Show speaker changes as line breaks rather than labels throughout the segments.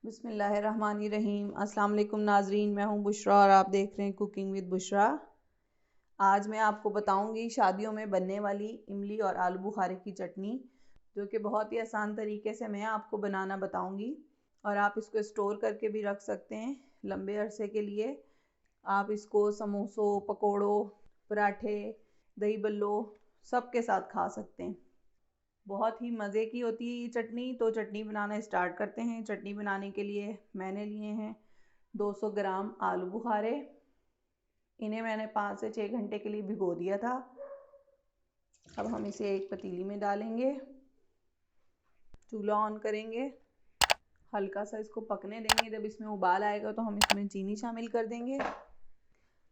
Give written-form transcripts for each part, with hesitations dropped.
बिस्मिल्लाहिर्रहमानिर्रहीम। अस्सलाम वालेकुम नाजरीन, मैं हूं बुशरा और आप देख रहे हैं कुकिंग विद बुशरा। आज मैं आपको बताऊंगी शादियों में बनने वाली इमली और आलू बुखारे की चटनी, जो कि बहुत ही आसान तरीके से मैं आपको बनाना बताऊंगी। और आप इसको स्टोर करके भी रख सकते हैं लंबे अरसे के लिए। आप इसको समोसों, पकोड़ों, पराठे, दही बल्लो सब के साथ खा सकते हैं। बहुत ही मज़े की होती है ये चटनी। तो चटनी बनाना स्टार्ट करते हैं। चटनी बनाने के लिए मैंने लिए हैं 200 ग्राम आलू बुखारे। इन्हें मैंने 5 से 6 घंटे के लिए भिगो दिया था। अब हम इसे एक पतीली में डालेंगे, चूल्हा ऑन करेंगे, हल्का सा इसको पकने देंगे। जब इसमें उबाल आएगा तो हम इसमें चीनी शामिल कर देंगे।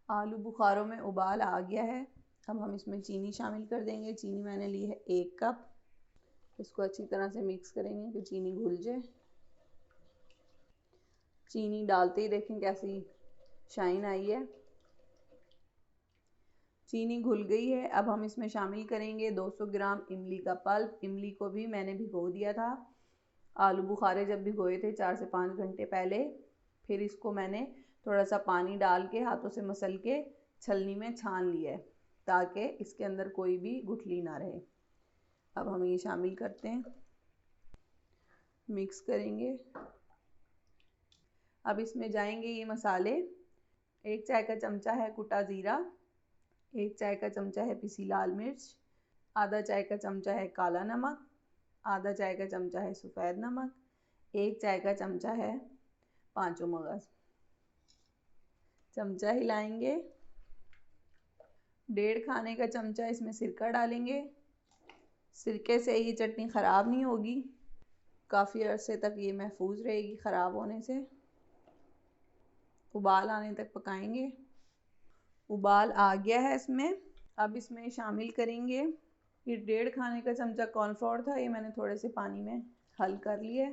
आलू बुखारों में उबाल आ गया है, अब हम इसमें चीनी शामिल कर देंगे। चीनी मैंने ली है 1 कप। इसको अच्छी तरह से मिक्स करेंगे कि चीनी घुल जाए। चीनी डालते ही देखें कैसी शाइन आई है। चीनी घुल गई है। अब हम इसमें शामिल करेंगे 200 ग्राम इमली का पल्प। इमली को भी मैंने भिगो दिया था। आलू बुखारे जब भिगोए थे 4 से 5 घंटे पहले, फिर इसको मैंने थोड़ा सा पानी डाल के हाथों से मसल के छलनी में छान लिया है, ताकि इसके अंदर कोई भी गुठली ना रहे। अब हम ये शामिल करते हैं, मिक्स करेंगे। अब इसमें जाएंगे ये मसाले। 1 चाय का चमचा है कुटा ज़ीरा, 1 चाय का चमचा है पिसी लाल मिर्च, आधा चाय का चमचा है काला नमक, आधा चाय का चमचा है सफ़ेद नमक, 1 चाय का चमचा है पाँचों मगज। चमचा हिलाएंगे। 1.5 खाने का चमचा इसमें सिरका डालेंगे। सिरके से ये चटनी ख़राब नहीं होगी, काफ़ी अरसे तक ये महफूज रहेगी ख़राब होने से। उबाल आने तक पकाएंगे। उबाल आ गया है इसमें। अब इसमें शामिल करेंगे ये 1.5 खाने का चमचा कॉर्नफ्लोर था, ये मैंने थोड़े से पानी में हल कर लिया।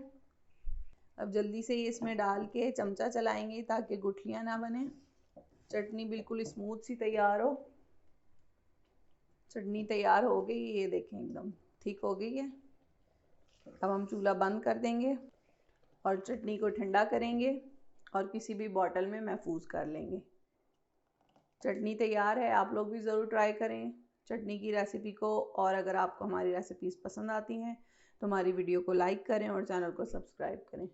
अब जल्दी से ये इसमें डाल के चमचा चलाएंगे ताकि गुठलियाँ ना बने। चटनी बिल्कुल स्मूथ सी तैयार हो। चटनी तैयार हो गई, ये देखें एकदम ठीक हो गई है। अब हम चूल्हा बंद कर देंगे और चटनी को ठंडा करेंगे और किसी भी बॉटल में महफूज कर लेंगे। चटनी तैयार है, आप लोग भी ज़रूर ट्राई करें चटनी की रेसिपी को। और अगर आपको हमारी रेसिपीज़ पसंद आती हैं तो हमारी वीडियो को लाइक करें और चैनल को सब्सक्राइब करें।